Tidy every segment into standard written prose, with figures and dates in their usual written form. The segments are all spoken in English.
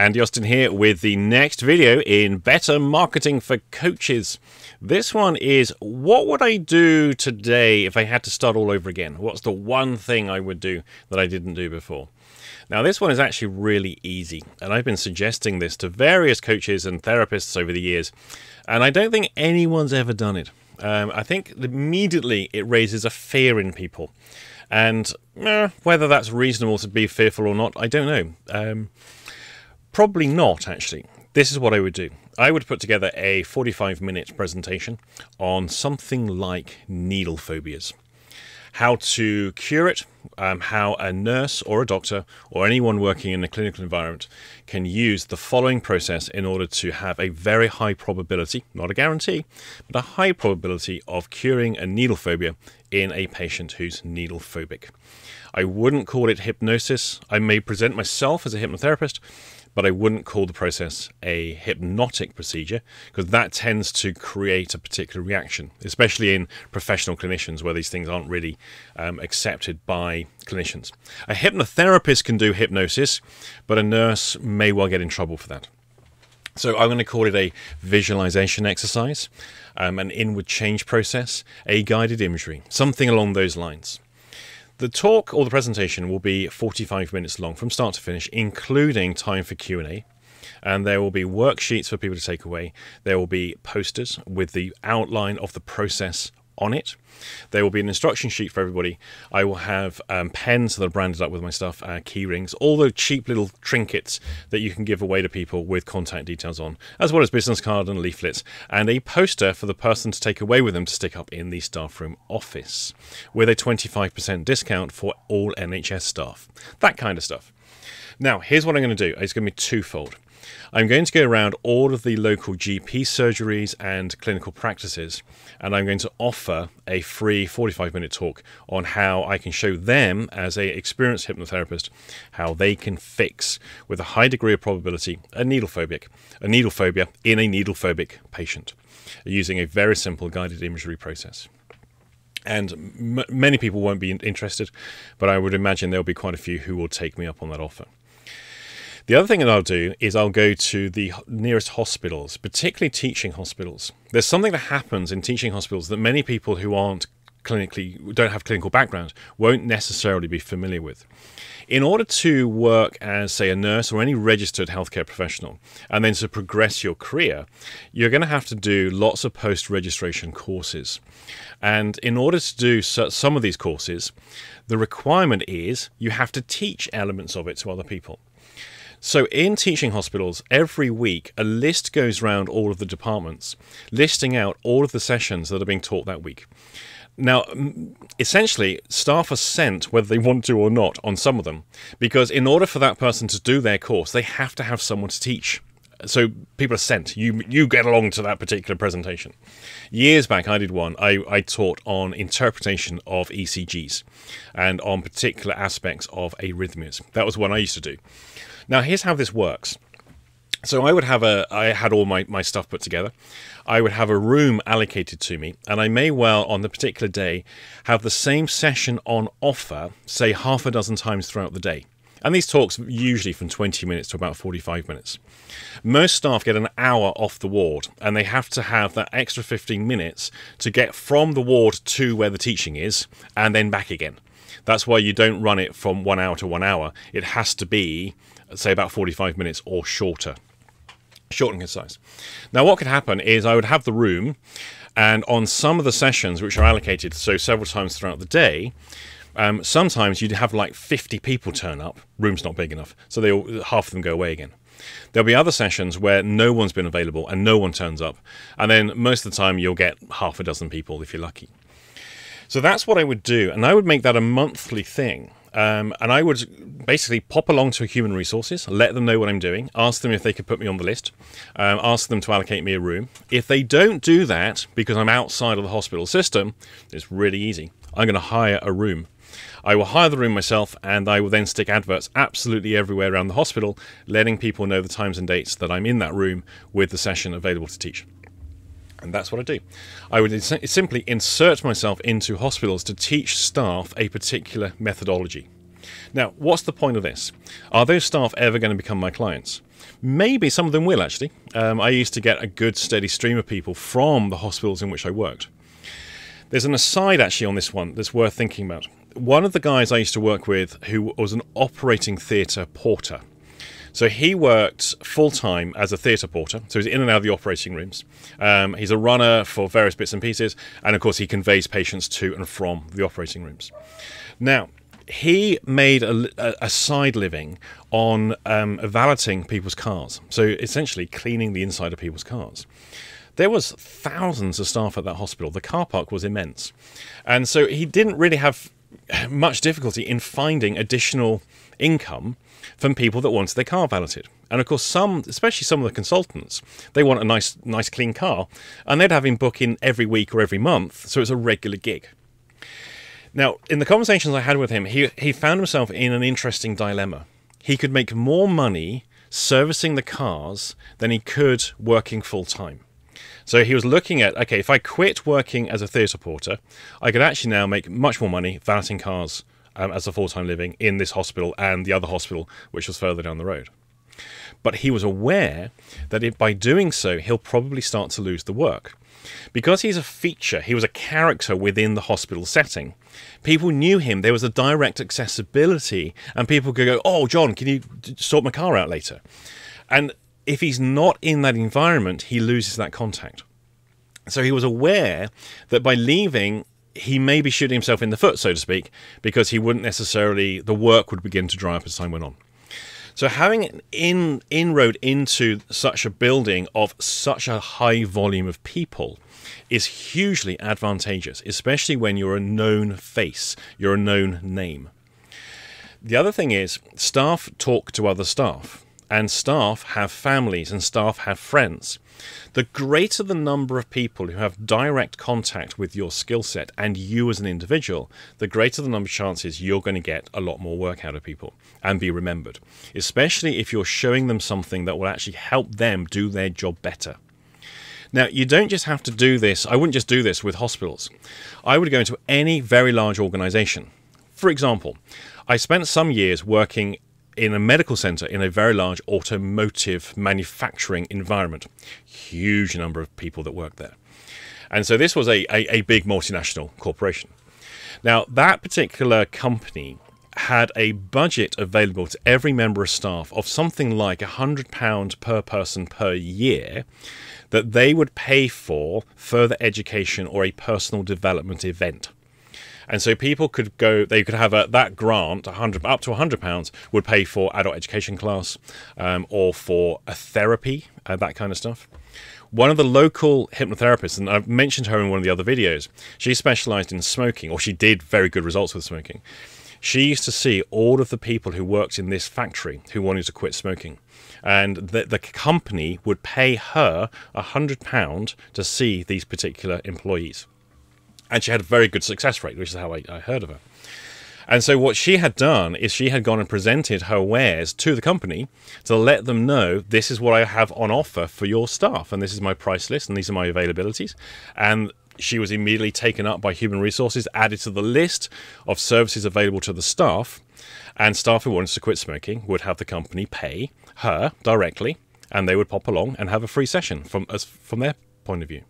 Andy Austin here with the next video in Better Marketing for Coaches. This one is, what would I do today if I had to start all over again? What's the one thing I would do that I didn't do before? Now, this one is actually really easy, and I've been suggesting this to various coaches and therapists over the years, and I don't think anyone's ever done it. I think immediately it raises a fear in people, and whether that's reasonable to be fearful or not, I don't know. Probably not, actually. This is what I would do. I would put together a 45-minute presentation on something like needle phobias. How to cure it, how a nurse or a doctor or anyone working in a clinical environment can use the following process in order to have a very high probability, not a guarantee, but a high probability of curing a needle phobia in a patient who's needle phobic. I wouldn't call it hypnosis. I may present myself as a hypnotherapist, but I wouldn't call the process a hypnotic procedure because that tends to create a particular reaction, especially in professional clinicians where these things aren't really accepted by clinicians. A hypnotherapist can do hypnosis, but a nurse may well get in trouble for that. So I'm going to call it a visualization exercise, an inward change process, a guided imagery, something along those lines. The talk or the presentation will be 45 minutes long from start to finish, including time for Q&A. And there will be worksheets for people to take away. There will be posters with the outline of the process on it. There will be an instruction sheet for everybody. I will have pens that are branded up with my stuff, key rings, all the cheap little trinkets that you can give away to people with contact details on, as well as business cards and leaflets, and a poster for the person to take away with them to stick up in the staff room office, with a 25% discount for all NHS staff. That kind of stuff. Now, here's what I'm going to do. It's going to be twofold. I'm going to go around all of the local GP surgeries and clinical practices, and I'm going to offer a free 45-minute talk on how I can show them, as an experienced hypnotherapist, how they can fix, with a high degree of probability, a needle phobia in a needle phobic patient, using a very simple guided imagery process. And many people won't be interested, but I would imagine there'll be quite a few who will take me up on that offer. The other thing that I'll do is I'll go to the nearest hospitals, particularly teaching hospitals. There's something that happens in teaching hospitals that many people who don't have clinical background won't necessarily be familiar with. In order to work as, say, a nurse or any registered healthcare professional, and then to progress your career, you're going to have to do lots of post-registration courses. And in order to do some of these courses, the requirement is you have to teach elements of it to other people. So in teaching hospitals, every week a list goes around all of the departments, listing out all of the sessions that are being taught that week. Now, essentially, staff are sent, whether they want to or not, on some of them, because in order for that person to do their course, they have to have someone to teach. So people are sent. You get along to that particular presentation. Years back, I did one. I taught on interpretation of ECGs and on particular aspects of arrhythmias. That was one I used to do. Now, here's how this works. So I had all my stuff put together. I would have a room allocated to me, and I may well, on the particular day, have the same session on offer, say half a dozen times throughout the day. And these talks are usually from 20 minutes to about 45 minutes. Most staff get an hour off the ward, and they have to have that extra 15 minutes to get from the ward to where the teaching is, and then back again. That's why you don't run it from 1 hour to 1 hour. It has to be, say, about 45 minutes or shorter. Short and concise. Now, what could happen is I would have the room, and on some of the sessions which are allocated, so several times throughout the day, sometimes you'd have like 50 people turn up. Room's not big enough, so half of them go away again. There'll be other sessions where no one's been available and no one turns up, and then most of the time you'll get half a dozen people if you're lucky. So that's what I would do, and I would make that a monthly thing. And I would basically pop along to Human Resources, let them know what I'm doing, ask them if they could put me on the list, ask them to allocate me a room. If they don't do that, because I'm outside of the hospital system, it's really easy. I'm going to hire a room. I will hire the room myself, and I will then stick adverts absolutely everywhere around the hospital, letting people know the times and dates that I'm in that room with the session available to teach. And that's what I do. I would simply insert myself into hospitals to teach staff a particular methodology. Now, what's the point of this? Are those staff ever going to become my clients? Maybe some of them will, actually. I used to get a good steady stream of people from the hospitals in which I worked. There's an aside, actually, on this one that's worth thinking about. One of the guys I used to work with who was an operating theatre porter. So he worked full-time as a theatre porter, so he's in and out of the operating rooms. He's a runner for various bits and pieces, and of course he conveys patients to and from the operating rooms. Now, he made a side living on valeting people's cars, so essentially cleaning the inside of people's cars. There was thousands of staff at that hospital. The car park was immense. And so he didn't really have much difficulty in finding additional income from people that wanted their car valeted. And of course, some, especially some of the consultants, they want a nice clean car, and they'd have him book in every week or every month, so it's a regular gig. Now, in the conversations I had with him, he found himself in an interesting dilemma. He could make more money servicing the cars than he could working full-time. So he was looking at, okay, if I quit working as a theatre porter, I could actually now make much more money valeting cars as a full-time living in this hospital and the other hospital, which was further down the road. But he was aware that by doing so, he'll probably start to lose the work. Because he's a feature, he was a character within the hospital setting. People knew him, there was a direct accessibility, and people could go, oh, John, can you sort my car out later? And if he's not in that environment, he loses that contact. So he was aware that by leaving, he may be shooting himself in the foot, so to speak, because he wouldn't necessarily, the work would begin to dry up as time went on. So having an inroad into such a building of such a high volume of people is hugely advantageous, especially when you're a known face, you're a known name. The other thing is, staff talk to other staff, and staff have families and staff have friends. The greater the number of people who have direct contact with your skill set and you as an individual, the greater the number of chances you're going to get a lot more work out of people and be remembered, especially if you're showing them something that will actually help them do their job better. Now, you don't just have to do this. I wouldn't just do this with hospitals. I would go into any very large organization. For example, I spent some years working in a medical center in a very large automotive manufacturing environment. Huge number of people that worked there. And so this was a big multinational corporation. Now, that particular company had a budget available to every member of staff of something like £100 per person per year that they would pay for further education or a personal development event. And so people could go, they could have that grant, up to £100, would pay for adult education class or for a therapy, that kind of stuff. One of the local hypnotherapists, and I've mentioned her in one of the other videos, she specialized in smoking, or she did very good results with smoking. She used to see all of the people who worked in this factory who wanted to quit smoking. And the company would pay her £100 to see these particular employees. And she had a very good success rate, which is how I heard of her. And so what she had done is she had gone and presented her wares to the company to let them know, this is what I have on offer for your staff, and this is my price list, and these are my availabilities. And she was immediately taken up by human resources, added to the list of services available to the staff, and staff who wanted to quit smoking would have the company pay her directly, and they would pop along and have a free session from their point of view.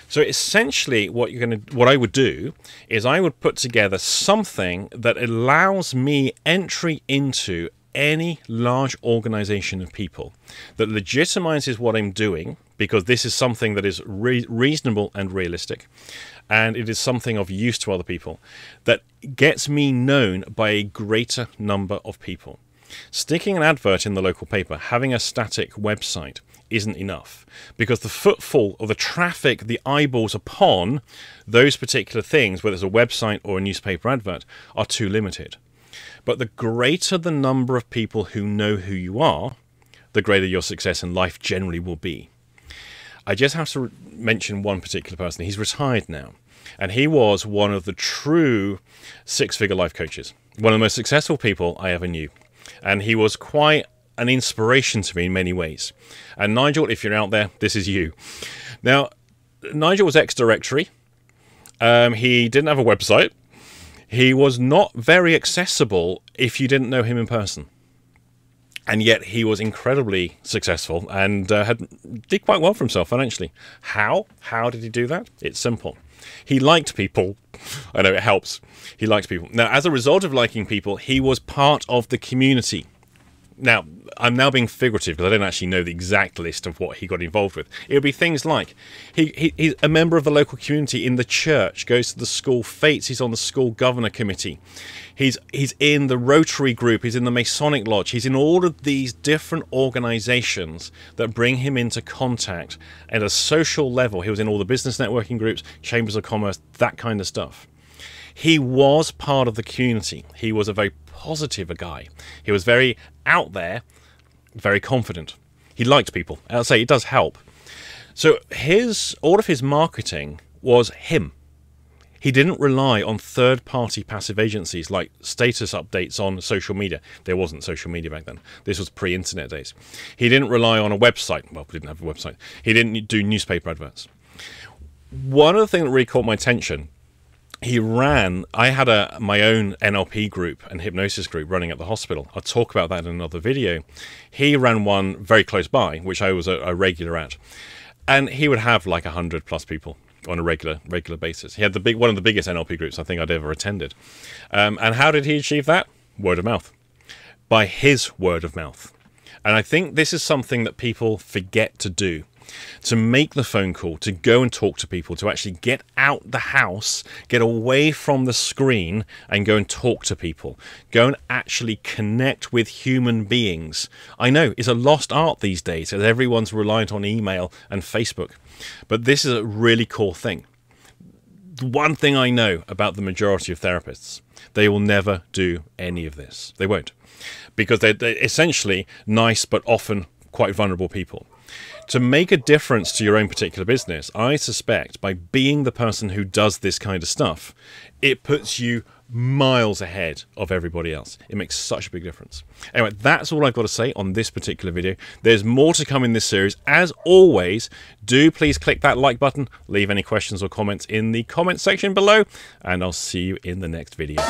So essentially what I would do is I would put together something that allows me entry into any large organization of people, that legitimizes what I'm doing, because this is something that is reasonable and realistic, and it is something of use to other people, that gets me known by a greater number of people. Sticking an advert in the local paper, having a static website, isn't enough, because the footfall or the traffic, the eyeballs upon those particular things, whether it's a website or a newspaper advert, are too limited. But the greater the number of people who know who you are, the greater your success in life generally will be. I just have to mention one particular person. He's retired now, and he was one of the true six-figure life coaches, one of the most successful people I ever knew, and he was quite an inspiration to me in many ways. And Nigel, if you're out there, this is you. Now, Nigel was ex-directory. He didn't have a website. He was not very accessible if you didn't know him in person. And yet he was incredibly successful and did quite well for himself financially. How? How did he do that? It's simple. He liked people. I know it helps. He liked people. Now, as a result of liking people, he was part of the community. Now, I'm now being figurative because I don't actually know the exact list of what he got involved with. It would be things like he's a member of the local community in the church, goes to the school fetes, he's on the school governor committee, he's in the Rotary group, he's in the Masonic Lodge, he's in all of these different organizations that bring him into contact at a social level. He was in all the business networking groups, chambers of commerce, that kind of stuff. He was part of the community. He was a very positive guy. He was very out there, very confident. He liked people. I'll say it does help. So all of his marketing was him. He didn't rely on third-party passive agencies like status updates on social media. There wasn't social media back then. This was pre-internet days. He didn't rely on a website. Well, we didn't have a website. He didn't do newspaper adverts. One of the things that really caught my attention, I had my own NLP group and hypnosis group running at the hospital. I'll talk about that in another video. He ran one very close by, which I was a regular at. And he would have like 100 plus people on a regular basis. He had one of the biggest NLP groups I think I'd ever attended. And how did he achieve that? Word of mouth. By his word of mouth. And I think this is something that people forget to do. To make the phone call, to go and talk to people, to actually get out the house, get away from the screen and go and talk to people. Go and actually connect with human beings. I know it's a lost art these days as everyone's reliant on email and Facebook. But this is a really cool thing. One thing I know about the majority of therapists, they will never do any of this. They won't. Because they're essentially nice but often quite vulnerable people. To make a difference to your own particular business, I suspect by being the person who does this kind of stuff, it puts you miles ahead of everybody else. It makes such a big difference. Anyway, that's all I've got to say on this particular video. There's more to come in this series. As always, do please click that like button, leave any questions or comments in the comment section below, and I'll see you in the next video.